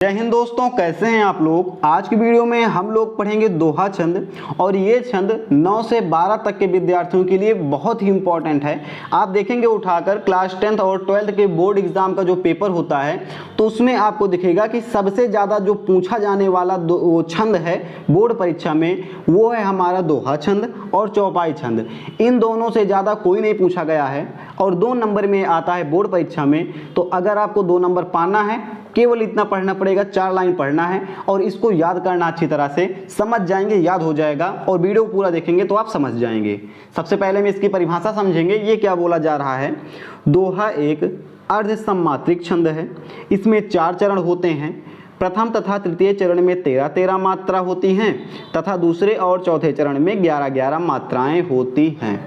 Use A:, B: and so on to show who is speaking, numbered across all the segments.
A: जय हिंद दोस्तों, कैसे हैं आप लोग। आज की वीडियो में हम लोग पढ़ेंगे दोहा छंद और ये छंद 9 से 12 तक के विद्यार्थियों के लिए बहुत ही इंपॉर्टेंट है। आप देखेंगे उठाकर क्लास 10th और 12th के बोर्ड एग्जाम का जो पेपर होता है तो उसमें आपको दिखेगा कि सबसे ज़्यादा जो पूछा जाने वाला वो छंद है बोर्ड परीक्षा में वो है हमारा दोहा छंद और चौपाई छंद। इन दोनों से ज़्यादा कोई नहीं पूछा गया है और 2 नंबर में आता है बोर्ड परीक्षा में। तो अगर आपको 2 नंबर पाना है केवल इतना पढ़ना पड़ेगा, 4 लाइन पढ़ना है और इसको याद करना अच्छी तरह से, समझ जाएंगे, याद हो जाएगा और वीडियो पूरा देखेंगे तो आप समझ जाएंगे। सबसे पहले में इसकी परिभाषा समझेंगे। ये क्या बोला जा रहा है, दोहा एक अर्ध सम्मात्रिक छंद है। इसमें 4 चरण होते हैं। प्रथम तथा तृतीय चरण में 13-13 मात्रा होती हैं तथा दूसरे और चौथे चरण में 11-11 मात्राएं होती हैं।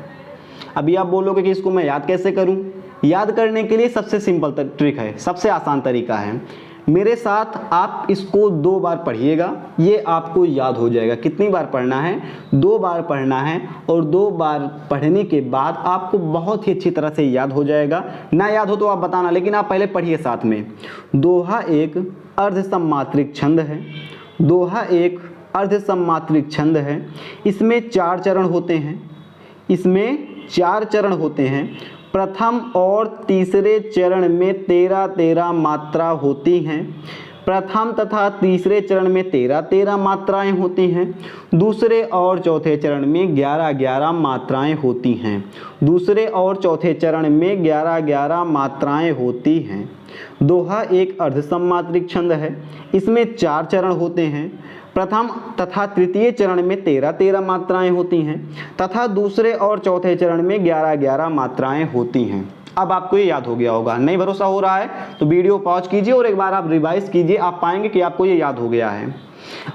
A: अभी आप बोलोगे कि इसको मैं याद कैसे करूं। याद करने के लिए सबसे सिंपल ट्रिक है, सबसे आसान तरीका है। मेरे साथ आप इसको 2 बार पढ़िएगा, ये आपको याद हो जाएगा। कितनी बार पढ़ना है, 2 बार पढ़ना है और 2 बार पढ़ने के बाद आपको बहुत ही अच्छी तरह से याद हो जाएगा। ना याद हो तो आप बताना, लेकिन आप पहले पढ़िए साथ में। दोहा एक अर्ध सम्मात्रिक छंद है। दोहा एक अर्ध सम्मात्रिक छंद है। इसमें 4 चरण होते हैं। इसमें 4 चरण होते हैं। प्रथम और तीसरे चरण में 13-13 मात्रा होती हैं। प्रथम तथा तीसरे चरण में 13-13 मात्राएं होती हैं। दूसरे और चौथे चरण में 11-11 मात्राएं होती हैं। दूसरे और चौथे चरण में 11-11 मात्राएं होती हैं। दोहा एक अर्ध सम्मात्रिक छंद है। इसमें 4 चरण होते हैं। प्रथम तथा तृतीय चरण में 13-13 मात्राएं होती हैं तथा दूसरे और चौथे चरण में 11-11 मात्राएं होती हैं। अब आपको ये याद हो गया होगा। नहीं भरोसा हो रहा है तो वीडियो पॉज कीजिए और एक बार आप रिवाइज कीजिए, आप पाएंगे कि आपको ये याद हो गया है।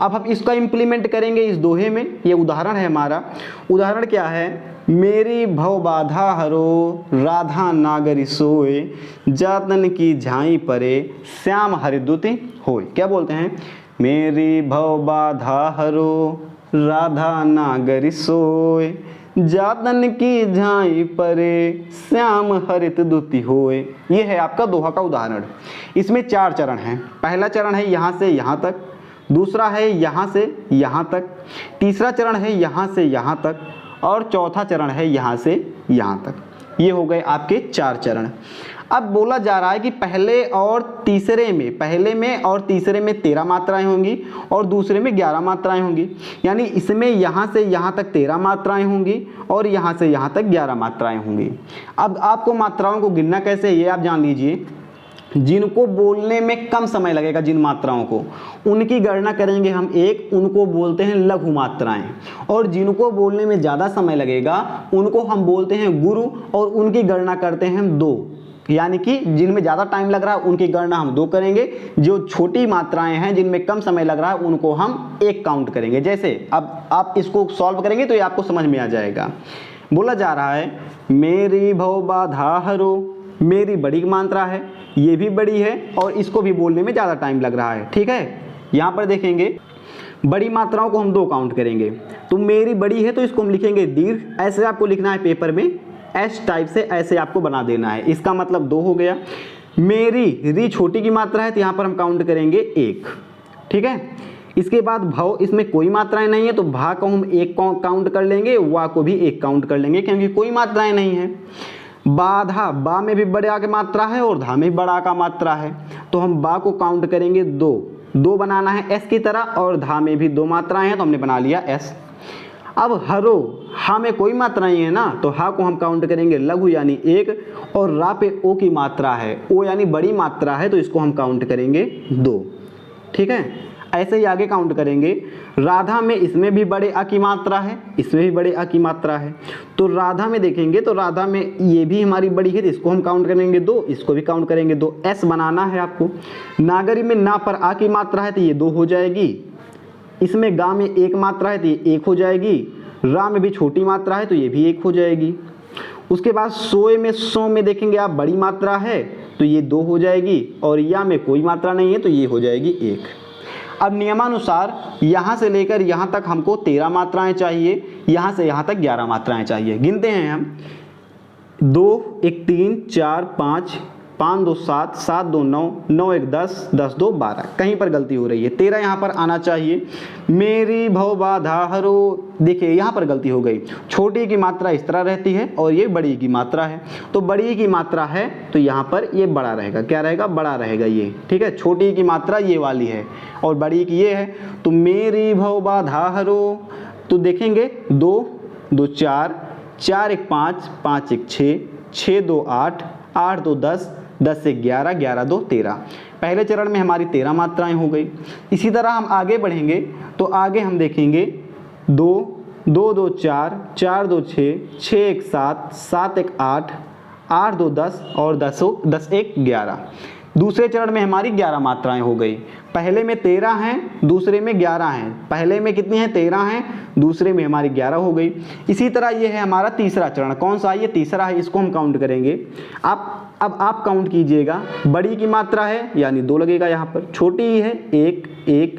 A: अब हम इसका इम्प्लीमेंट करेंगे इस दोहे में। ये उदाहरण है हमारा। उदाहरण क्या है, मेरी भव बाधा हरो राधा नागरी सोए, जातन की झाई परे श्याम हरिदुति होय। क्या बोलते हैं, मेरी भव बाधा हरो राधा नागरी सोए, जातन की झाई परे श्याम हरित दुति होए। ये है आपका दोहा का उदाहरण। इसमें 4 चरण हैं। पहला चरण है यहाँ से यहाँ तक, दूसरा है यहाँ से यहाँ तक, तीसरा चरण है यहाँ से यहाँ तक और चौथा चरण है यहाँ से यहाँ तक। ये हो गए आपके 4 चरण। अब बोला जा रहा है कि पहले और तीसरे में, पहले में और तीसरे में 13 मात्राएं होंगी और दूसरे में 11 मात्राएं होंगी। यानी इसमें यहाँ से यहाँ तक 13 मात्राएं होंगी और यहाँ से यहाँ तक 11 मात्राएं होंगी। अब आपको मात्राओं को गिनना कैसे ये आप जान लीजिए। जिनको बोलने में कम समय लगेगा, जिन मात्राओं को, उनकी गणना करेंगे हम 1, उनको बोलते हैं लघु मात्राएं। और जिनको बोलने में ज़्यादा समय लगेगा उनको हम बोलते हैं गुरु और उनकी गणना करते हैं हम 2। यानी कि जिनमें ज़्यादा टाइम लग रहा है उनकी गणना हम 2 करेंगे। जो छोटी मात्राएं हैं जिनमें कम समय लग रहा है उनको हम 1 काउंट करेंगे। जैसे अब आप इसको सॉल्व करेंगे तो ये आपको समझ में आ जाएगा। बोला जा रहा है मेरी भव बाधा हरो, मेरी बड़ी मात्रा है, ये भी बड़ी है और इसको भी बोलने में ज़्यादा टाइम लग रहा है। ठीक है, यहाँ पर देखेंगे बड़ी मात्राओं को हम 2 काउंट करेंगे। तो मेरी बड़ी है तो इसको हम लिखेंगे दीर्घ। ऐसे आपको लिखना है पेपर में, एस टाइप से ऐसे आपको बना देना है। इसका मतलब 2 हो गया। मेरी री छोटी की मात्रा है तो यहाँ पर हम काउंट करेंगे 1। ठीक है, इसके बाद भव, इसमें कोई मात्राएं नहीं है तो भा को हम 1 काउंट कर लेंगे, वा को भी 1 काउंट कर लेंगे क्योंकि कोई मात्राएं नहीं है। बाधा, बा में भी बड़े आ की मात्रा है और धा में भी बड़ा का मात्रा है तो हम बा को काउंट करेंगे 2 बनाना है एस की तरह और धा में भी 2 मात्राएं हैं तो हमने बना लिया एस। अब हरो, हा में कोई मात्रा नहीं है ना तो हा को हम काउंट करेंगे लघु यानी 1 और रा पे ओ की मात्रा है, ओ यानी बड़ी मात्रा है तो इसको हम काउंट करेंगे 2। ठीक है, ऐसे ही आगे काउंट करेंगे। राधा में, इसमें भी बड़े आ की मात्रा है, इसमें भी बड़े आ की मात्रा है तो राधा में देखेंगे तो राधा में ये भी हमारी बड़ी है तो इसको हम काउंट करेंगे 2, इसको भी काउंट करेंगे 2। एस बनाना है आपको। नागरी में ना पर आ की मात्रा है तो ये 2 हो जाएगी। इसमें गा में 1 मात्रा है तो ये 1 हो जाएगी। रा में भी छोटी मात्रा है तो ये भी 1 हो जाएगी। उसके बाद सोए में, सो में देखेंगे आप बड़ी मात्रा है तो ये 2 हो जाएगी और या में कोई मात्रा नहीं है तो ये हो जाएगी 1। अब नियमानुसार यहाँ से लेकर यहाँ तक हमको 13 मात्राएं चाहिए, यहाँ से यहाँ तक 11 मात्राएं चाहिए। गिनते हैं हम 2, 1, 3, 4, 5, 5 2 7, 7 2 9, 9 1 10, 10 2 12, कहीं पर गलती हो रही है, 13 यहाँ पर आना चाहिए। मेरी भव बाधा हरो, देखिए यहाँ पर गलती हो गई, छोटी की मात्रा इस तरह रहती है और ये बड़ी की मात्रा है, तो बड़ी की मात्रा है तो यहाँ पर ये बड़ा रहेगा, क्या रहेगा, बड़ा रहेगा ये, ठीक है। छोटी की मात्रा ये वाली है और बड़ी की ये है, तो मेरी भव बाधा हरो, तो देखेंगे 2 2 4, 4 1 5, 5 1 6, 6 2 8, 8 2 10, 10 1 11, 11 2 13। पहले चरण में हमारी 13 मात्राएं हो गई। इसी तरह हम आगे बढ़ेंगे तो आगे हम देखेंगे 2 2 2 4, 4 2 6, 6 1 7, 7 1 8, 8 2 10 और 10 1 11। दूसरे चरण में हमारी 11 मात्राएं हो गई। पहले में 13 हैं, दूसरे में 11 हैं। पहले में कितनी है, 13 हैं, दूसरे में हमारी 11 हो गई। इसी तरह ये है हमारा तीसरा चरण, कौन सा है, ये तीसरा है, इसको हम काउंट करेंगे। अब आप काउंट कीजिएगा, बड़ी की मात्रा है यानी 2 लगेगा यहाँ पर, छोटी ई है 1 1,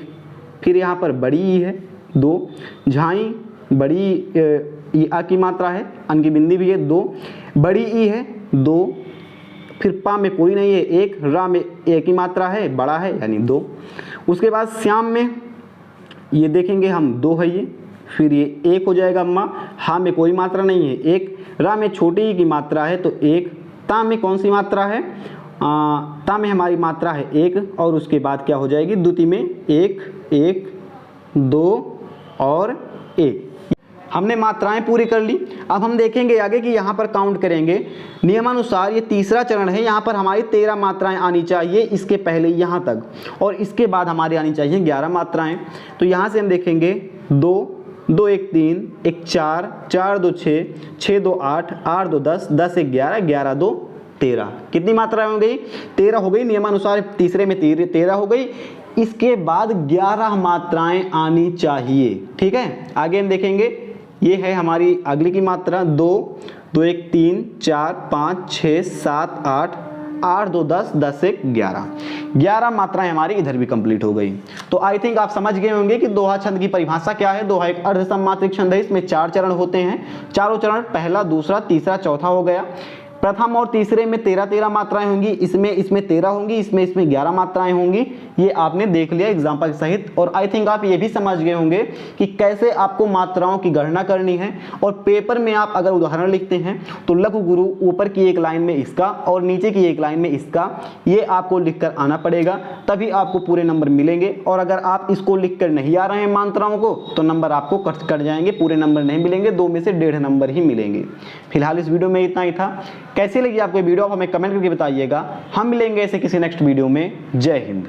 A: फिर यहाँ पर बड़ी ई है 2, झाई बड़ी ई आ की मात्रा है, अन की बिंदी भी है 2, बड़ी ई है 2, फिर पा में कोई नहीं है 1, रा में एक ही मात्रा है, बड़ा है यानी 2। उसके बाद श्याम में ये देखेंगे हम 2 है ये, फिर ये 1 हो जाएगा अम्मा, हा में कोई मात्रा नहीं है 1, रा में छोटी की मात्रा है तो 1, ता में कौन सी मात्रा है, ता में हमारी मात्रा है 1 और उसके बाद क्या हो जाएगी, द्वितीय में 1 1 2 और 1। हमने मात्राएं पूरी कर ली। अब हम देखेंगे आगे कि यहाँ पर काउंट करेंगे नियमानुसार। ये तीसरा चरण है, यहाँ पर हमारी 13 मात्राएं आनी चाहिए इसके पहले यहाँ तक, और इसके बाद हमारी आनी चाहिए 11 मात्राएं। तो यहाँ से हम देखेंगे 2 2 1 3, 1 4, 4 2 6, 6 2 8, 8 2 10, 10 1 11, 11 2 13। कितनी मात्राएं हो गई, 13 हो गई नियमानुसार, तीसरे में 13 हो गई। इसके बाद 11 मात्राएं आनी चाहिए, ठीक है। आगे हम देखेंगे, ये है हमारी अगली की मात्रा 2 2 1 3 4 5 6 7 8, 8 2 10, 10 1 11। 11 मात्राएं हमारी इधर भी कंप्लीट हो गई। तो आई थिंक आप समझ गए होंगे कि दोहा छंद की परिभाषा क्या है। दोहा एक अर्ध सममात्रिक छंद है, इसमें 4 चरण होते हैं। चारों चरण पहला, दूसरा, तीसरा, चौथा हो गया। प्रथम और तीसरे में 13 मात्राएं होंगी, इसमें 13 होंगी, इसमें 11 मात्राएं होंगी। ये आपने देख लिया एग्जाम्पल सहित। और आई थिंक आप ये भी समझ गए होंगे कि कैसे आपको मात्राओं की गणना करनी है। और पेपर में आप अगर उदाहरण लिखते हैं तो लघु गुरु ऊपर की एक लाइन में इसका और नीचे की एक लाइन में इसका, ये आपको लिखकर आना पड़ेगा, तभी आपको पूरे नंबर मिलेंगे। और अगर आप इसको लिखकर नहीं आ रहे हैं मात्राओं को, तो नंबर आपको कट जाएंगे, पूरे नंबर नहीं मिलेंगे, 2 में से 1.5 नंबर ही मिलेंगे। फिलहाल इस वीडियो में इतना ही था। कैसी लगी आपको वीडियो, आप हमें कमेंट करके बताइएगा। हम मिलेंगे ऐसे किसी नेक्स्ट वीडियो में। जय हिंद।